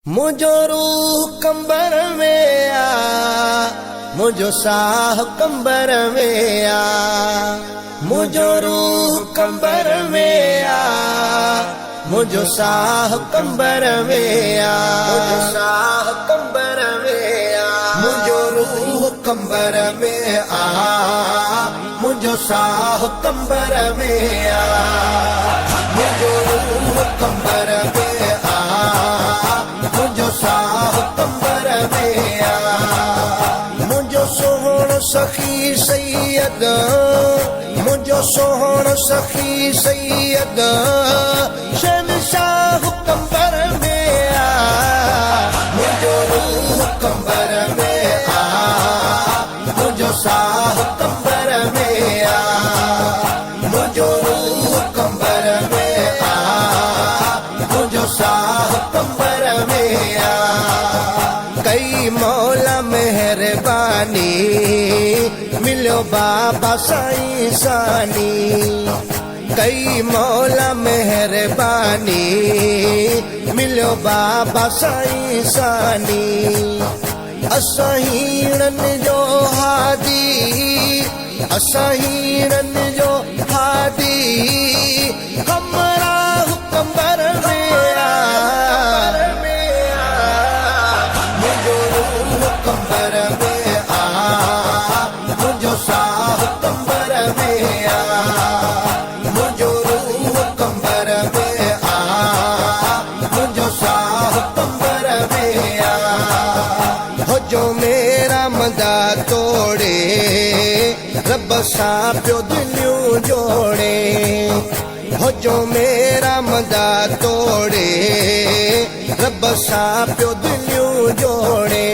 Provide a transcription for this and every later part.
मुझो रूह कंबर में आ, मुझो साह कंबर में आ, मुझो रूह कंबर में आ, मुझो साह कंबर में आ, मुझो साह कंबर में आ, मुझो रूह कंबर में आ, मुझो साह कंबर में आ, मुझो रूह कंबर में आ, मुझो साह कंबर में आ, मुझो सोहण सखी सैयद, मुझो सोहण सखी सैयद शहंशाह कंबर में आ, मुझो रूह कंबर में आ, मुझो साह कंबर में आ, मुझो रूह कंबर में आ, मुझो साह कंबर में आ। कई मौला मेहरबानी मिलो बाबा साईं सानी, कई मौला मेहरबानी मिलो बाबा साईं सानी, असाहीणन जो हादी, असाहीणन जो हादी हमरा कंबर में आ, मुझो रूह कंबर में आ, मुझो साह कंबर में आ, मुझो रूह कंबर में आ, मुझो साह कंबर में आ। हो जो मेरा मदा तोड़े रब सा पियो दिलियूं जोड़े, हो जो मेरा मदा तोड़े रब सा पियो दिलियूं जोड़े,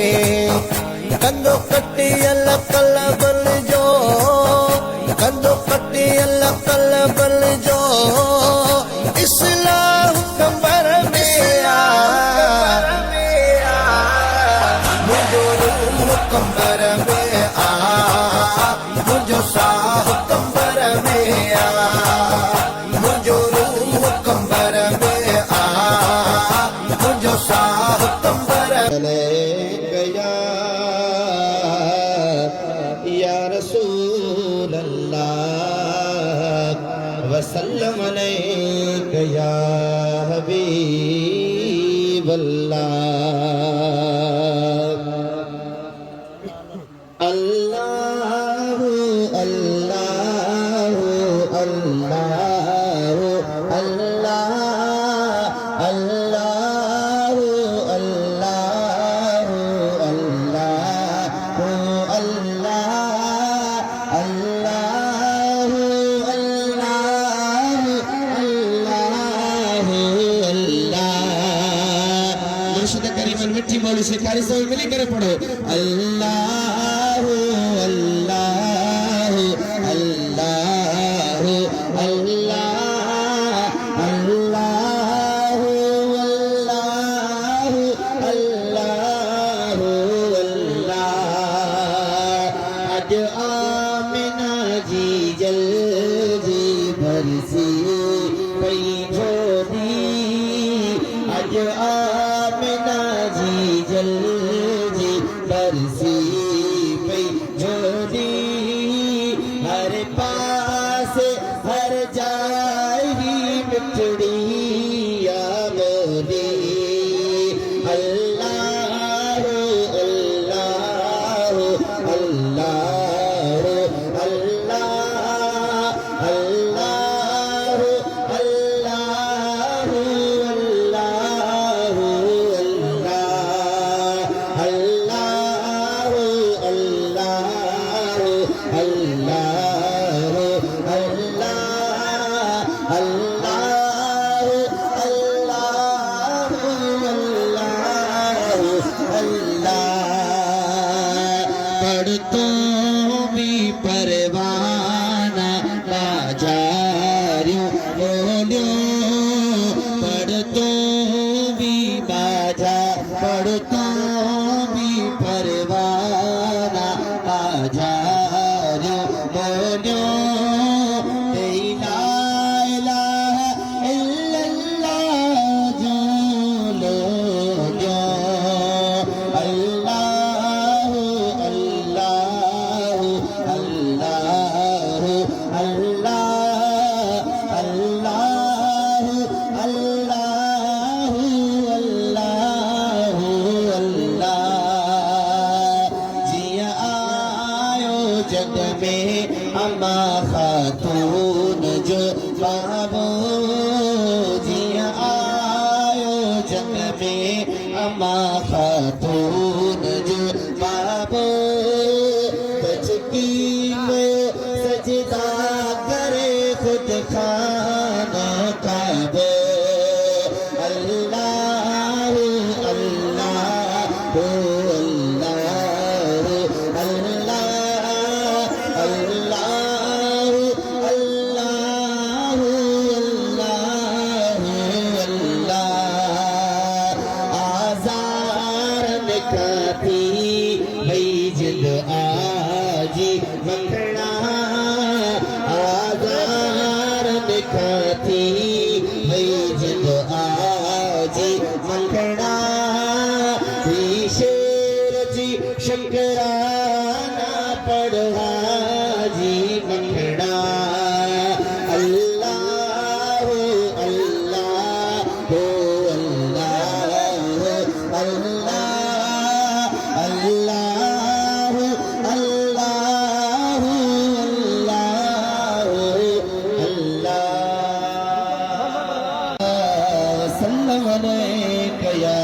कंदो कटियल कलबल जो, कंदो कटियल कलबल जो इस्लाह कंबर में आ, मुझो रूह कंबर में आ, मुझो साह कंबर में आ, मुझो रूह कंबर में आ, मुझो साह कंबर गया या रसूल अल्लाह वसल्लम अलैका या हबीब अल्लाह। अल्लाहु अल्लाहु अल्लाहु अल्लाह, अल्लाहु अल्लाहु अल्लाहु अल्लाह, अल्लाहु अल्लाहु अल्लाहु अल्लाह। मुर्शिद करीमन मिठी मौली से कारी सब मिली करे पढ़ो अल्लाहु अल्लाहु अल्लाहु अल्लाह, अल्लाहु अल्लाहु अल्लाहु अल्लाह। आज आमिना जी जल्दी भरसी पई झोली, आज आमिना जी जल्दी भरसी पई झोली, हर पास हर जाई मिठड़ी या मोदी, अल्लाहु अल्लाहु अल्लाहु अल्लाह, अल्लाहु अल्लाहु अल्लाहु अल्लाह, अल्लाहु अल्लाहु अल्लाहु अल्लाह, अल्लाहु अल्लाहु अल्लाहु अल्लाह। पढ़तों भी परवाना बाजारियों बोलियो, पढ़तों भी बाजा, पढ़तों भी परवाना बाजारियों बोलियो, ला इलाहा इल्लल्लाह जो लोग में अम्मा खातून जो बाबो जिया आयो जग में अम्मा खातून जो बाबो बचकी में सजदा करे खुद खाना काबो अल्लाह अल्लाह मंगना आजार दिखाती भई जिद आजी मंगना शेर जी शकराना पढ़ा जी मंगना अल्लाह अल्लाह हो अल्लाह अल्लाह अल्लाह अल्लाह सल्लम अलैका या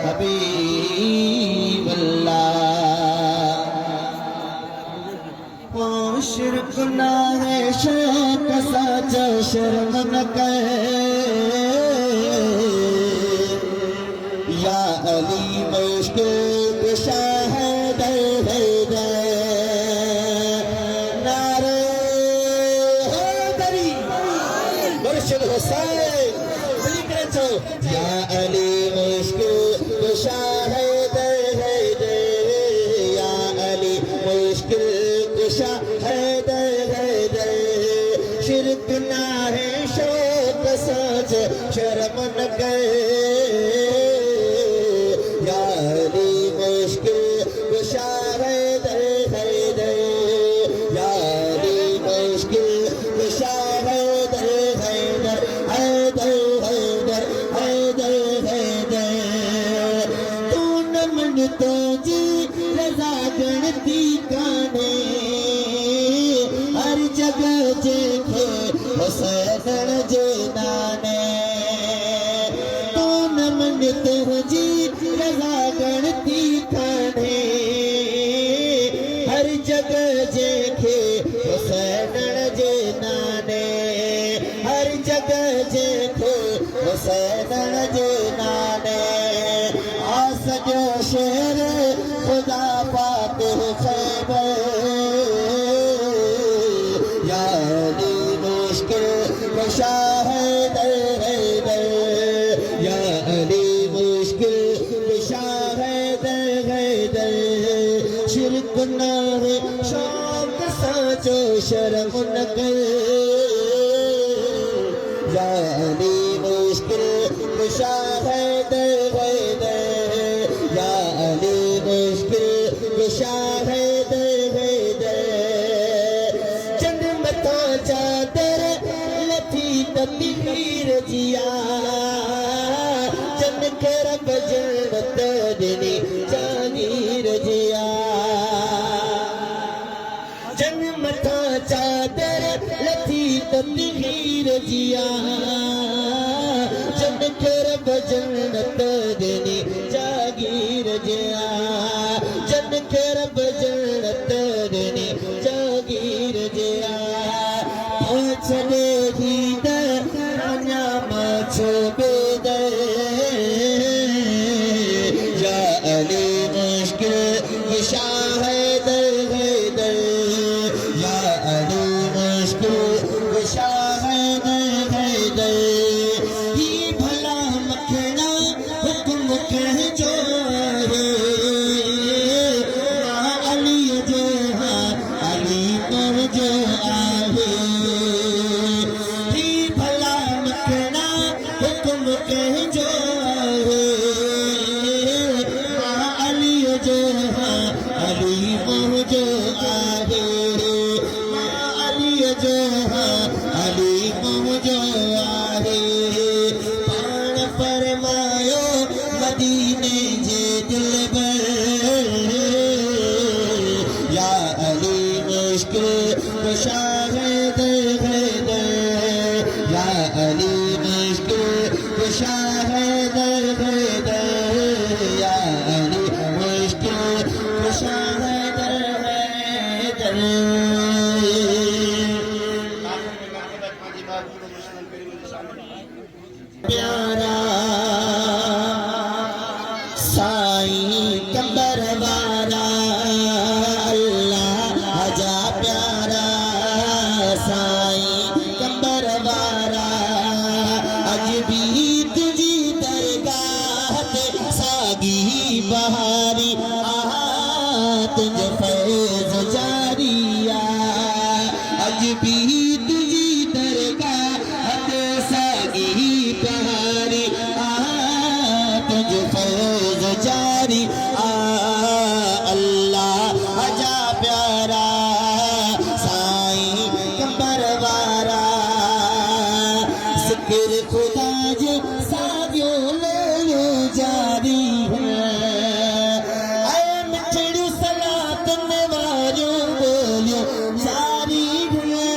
हबीब अल्लाह। शिरक ना है शौक साचा शर्म न कर या अली मुश्किल कुशा है दर नारे हैदरी मुर्शिद हुसैन या अली मुश्किल कुशा है दर या अली मुश्किल कुशा है दर शिरक ना है शौक सच शर्म न कर या अली मुश्किल कुशा है दर या अली मुश्किल कुशा है दर तू न मन तो जी रजा गणती काने हर जगह जेखे हुसैन जे नाने तू न मन तो जी रजा गणती काने हर जगह जेखे हुसैन जे नाने हर जगह जेखे हुसैन जे नाने आस जो शेर खुदा पाक खैबर या अली मुश्किल कुशा है दर या अली मुश्किल कुशा है दर शिरक न है शौक साचो शर्म न कर या अली मुश्किल कुशा है दर या अली मुश्किल कुशा है दर चंद मथा चादर लथी तपीर जिया चंद कर बजन तदनी जागीर जिया चंद मथा चादर लथी तपीर जिया चंद कर बजन तदनी जागीर जिया चंद कर बजन तदनी जागीर जिया चले ही दरन्या मछो बेदर या अली मुश्किल कुशा है दर या अली मुश्किल कुशा है दर ही भला मखना हुक्म कह जो है अली जो अली पर जो आहे ही भला मखना हुक्म कह जो आहे अली जो अली पर जो आहे अली जो अली पर जो आहे पाण फरमायो मदीने जे दिल भर या अली इश्क को शाहिद है या अली इश्क को शाहिद है या अली इश्क को शाहिद है प्यारा साईं कंबर वारा अल्लाह आजा प्यारा साईं कंबर वारा अज भी तुझी दरगाह ते सागी बहारी तुझ फैज़ जारिया अज भी तुझी दरगाह ते सागी बहारी तुझ फैज़ जारी अल्लाह आजा प्यारा साईं कंबर वारा ज़िक्र खुदा जो सागियो लो जारी है ऐ मिठड़ी सलात नवाजो बोलियो जारी है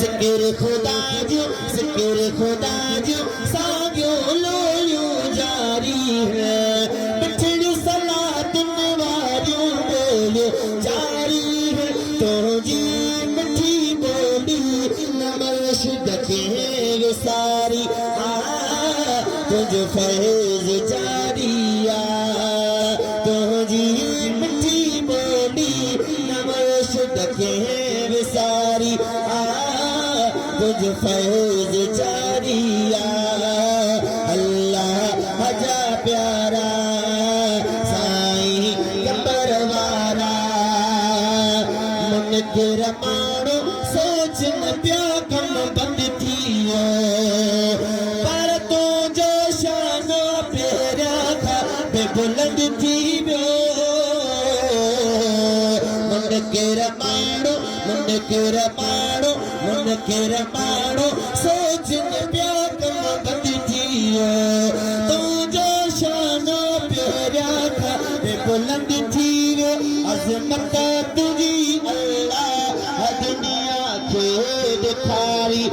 ज़िक्र खुदा जो सागियो लो जारी है मिठड़ी सलात नवाजो बोलियो जारी है तो जी मिठी बोली नमश दखे सारी तुझ फैज़ जारिया तो जी मिठी बोली नमश दखे सारी तुझ फैज़ जारिया अल्लाह आजा प्यारा साईं कंबर वारा मुनकिर माण्हू सोच न पिया कम बंद थियो पर तुंहिंजो शान पहिरियां खां बेबुलंद थी वियो मुनकिर माण्हू सोच न पिया कम बंद थियो तुंहिंजो शान पहिरियां खां बेबुलंद थी वियो अज़मत तुंहिंजी अल्लाह दुनिया खे ॾेखारी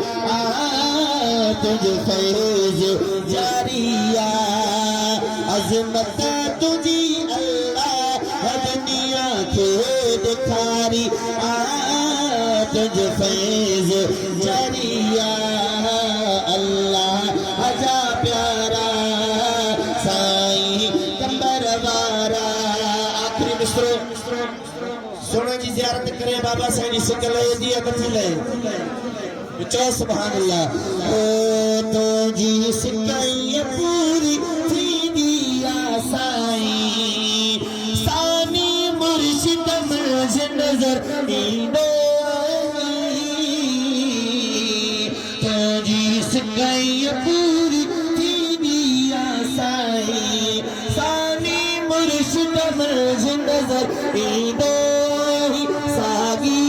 तुझ फैज़ जारिया अज़मत तुझी अल्लाह दुनिया खे ॾेखारी तुझ फैज़ जारिया अल्लाह आजा प्यारा साईं कंबर वारा आखिरी मिसरो सोने की ज़ियारत करे बाबा साईं सिकल दी अगत ले चो सुभान अल्लाह ओ तो जी सिकाई पूरी थी दिया साईं सानी मुर्शिद मर्ज नजर ईंदो तो जी सिकाई पूरी थी दिया साईं सानी मुर्शिद मर्ज नजर ईंदो सागी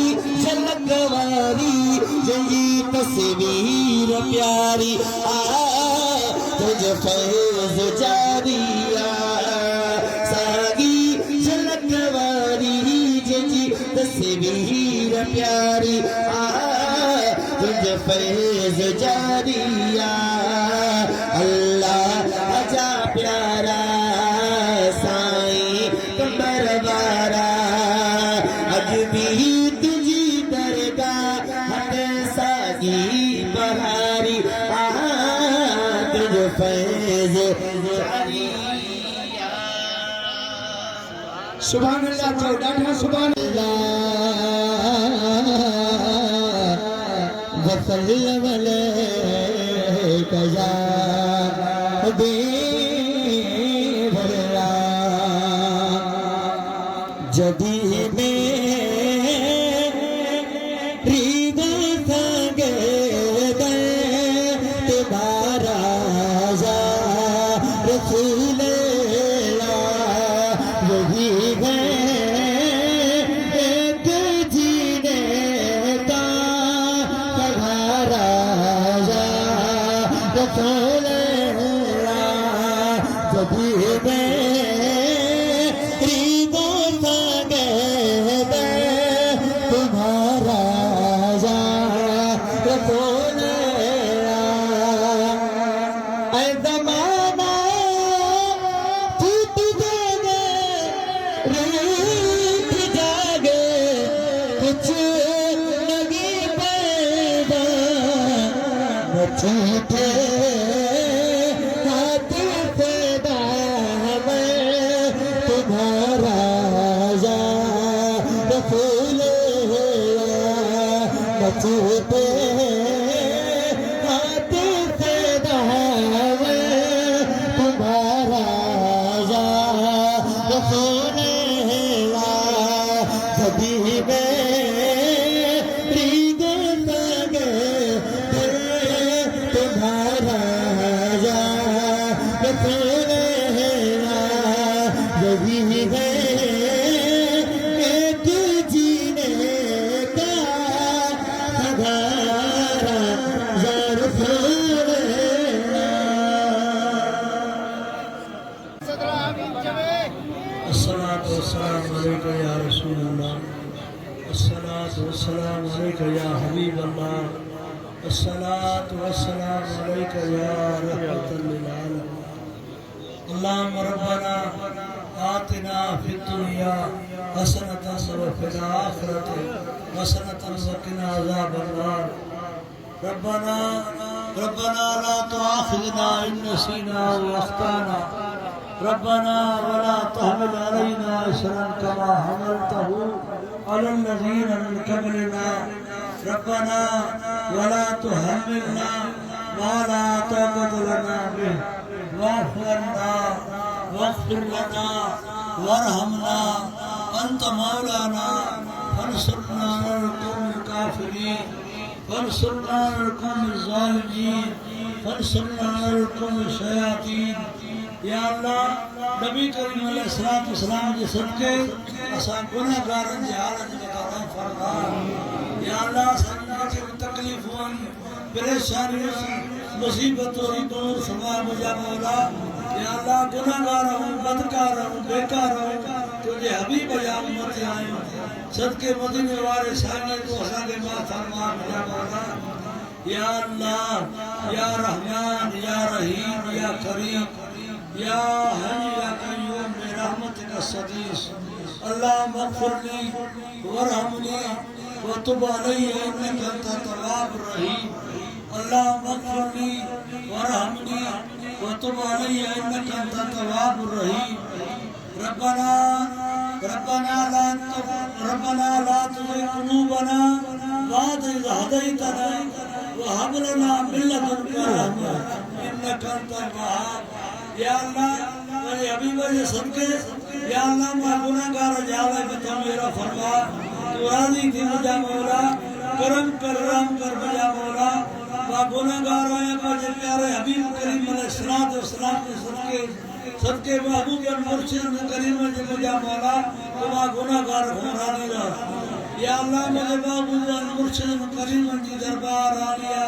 झलक वारी जंजी तस्वीर प्यारी तुझ फैज़ जारिया सागी झलक वारी जंजी तस्वीर प्यारी तुझ फैज़ जारिया अल्लाह आजा प्यारा साईं कंबर वारा अज भी तुझी दरगाह सागी बहारी तुझ फैज़ जारिया सुभान अल्लाह चो ॾाढा सुभान वसल्लम अलैका या हबीबल्लाह जदी में रीगा संगे दे तुम्हारा जा रसूल वही है एक जीने का तुम्हारा जा रसूल जदी में रीगा संगे दे छूटे हाथ से दावे तुम्हारा रसूलल्लाह कभी मेरी गुस्तागे तुम्हारा रसूलल्लाह कभी एक जीने का सहारा या रसूलल्लाह। अस्सलातु वस्सलामु अलैका या रसूलल्लाह, अस्सलातु वस्सलामु अलैका या हबीबल्लाह, अस्सलातु वस्सलामु अलैका या रहमतल लिल आलमीन। अल्लाहुम्मा रब्बना आतिना फिद दुनिया हसनतन व फिल आखिरति हसनतन व क़िना अज़ाबन नार। रब्बना ला तुआखिज़ना इन नसीना व अख़्ताना। रब्बना वला तहमिल अलैना इसरन कमा हमलतहु अलल लज़ीना मिन क़ब्लिना। रब्बना वला तुहम्मिलना मा ला ताक़त लना बिहि वाफ़ु अन्ना वग़फ़िर लना वरहमना अंत मौलाना फंसुरना अलल क़ौमिल काफ़िरीन फंसुरना अलल क़ौमिज़ ज़ालिमीन फंसुरना अलल क़ौमिश शयातीन। या अल्लाह नबी करीम अलैहिस्सलातु वस्सलाम जे सदके असां गुनाहगारन जे हालत में करम फरमा। या अल्लाह असां खे तकलीफ़ूं परेशानियूं मुसीबतों दूर फरमा मुंहिंजा मौला। या अल्लाह गुनाहगार हूं बदकार हूं बेकार हूं तुझे हबीब जा उम्मत आहियूं सदके मदीने वारे साईं तूं असांखे माफ़ फरमा मुंहिंजा मौला। या अल्लाह या रहमान या रहीम या करीम या हय्यु या क़य्यूम बिरहमतिका सदीस। अल्लाह मग़फ़िरली वरहमनी वतुब अलैया इन्नका अंता तव्वाबुर रहीम। अल्लाह मग़फ़िरली वरहमनी वतुब अलैया इन्नका अंता तव्वाबुर रहीम। रब्बना ला तुज़िग़ क़ुलूबना बअद इज़ हदैतना व हब लना मिन लदुनका रहमह इन्नका अंतल वहाब। या अल्लाह मेरे हबीब के सदके या अल्लाह मैं गुनाहगार जाले बता मेरा फरमा तू राज़ी थी मुझा मौला करम कर मुझा मौला। मैं गुनाहगार आया मुझे प्यारे हबीब करीम अलैहिस्सलातु वस्सलाम के सदके महबूब मुर्शिद करीम मुझा मौला तो मैं गुनाहगार हूं राज़ी रह। या अल्लाह मुझे महबूब मुर्शिद करीम जी दरबार आ लिया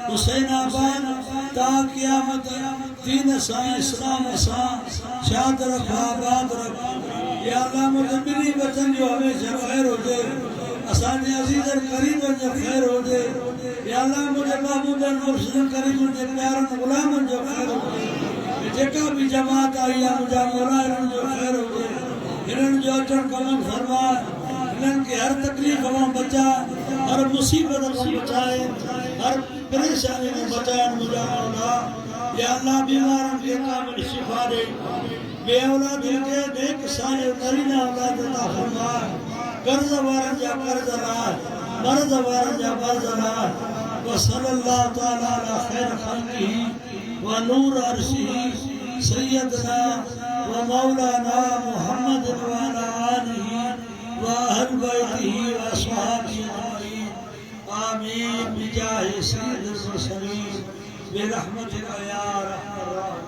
हुसैनाबाद ता क़यामत दीन सा इस्लाम सा शाद रख आबाद रख। या अल्लाह मुझे बिनी वतन जो हमेशा खैर हो दे असांजे अज़ीज़न करीमन जो खैर हो दे। या अल्लाह मुझे महबूब मुर्शिद करीम जे प्यारन गुलामन जो खैर हो दे जेका भी जमात आई है मुझा मौला इन्हनि जो खैर हो दे इन्हनि जो अचण कमन फरमा इन्हनि के हर तकलीफ़ मां बचा हर मुसीबत मां बचाए हर परेशानी में बचाए मुझा मौला। या अल्लाह बीमारन के कामिल शिफा दे बे औलादन के नेक साले नरीना औलाद अता फरमा। कर्ज वारन जा कर्ज लाज मर्ज वारन जा मर्ज लाज व सल्लल्लाहु तआला अला खैर खल्क़िही व नूर अर्शिही सय्यदना व मौलाना मुहम्मद व अला आलिही व अहल बैतिही व अस्हाबिही अजमईन। आमीन बिजाहि सय्यिदिल मुरसलीन बिरहमतिका या रहमान।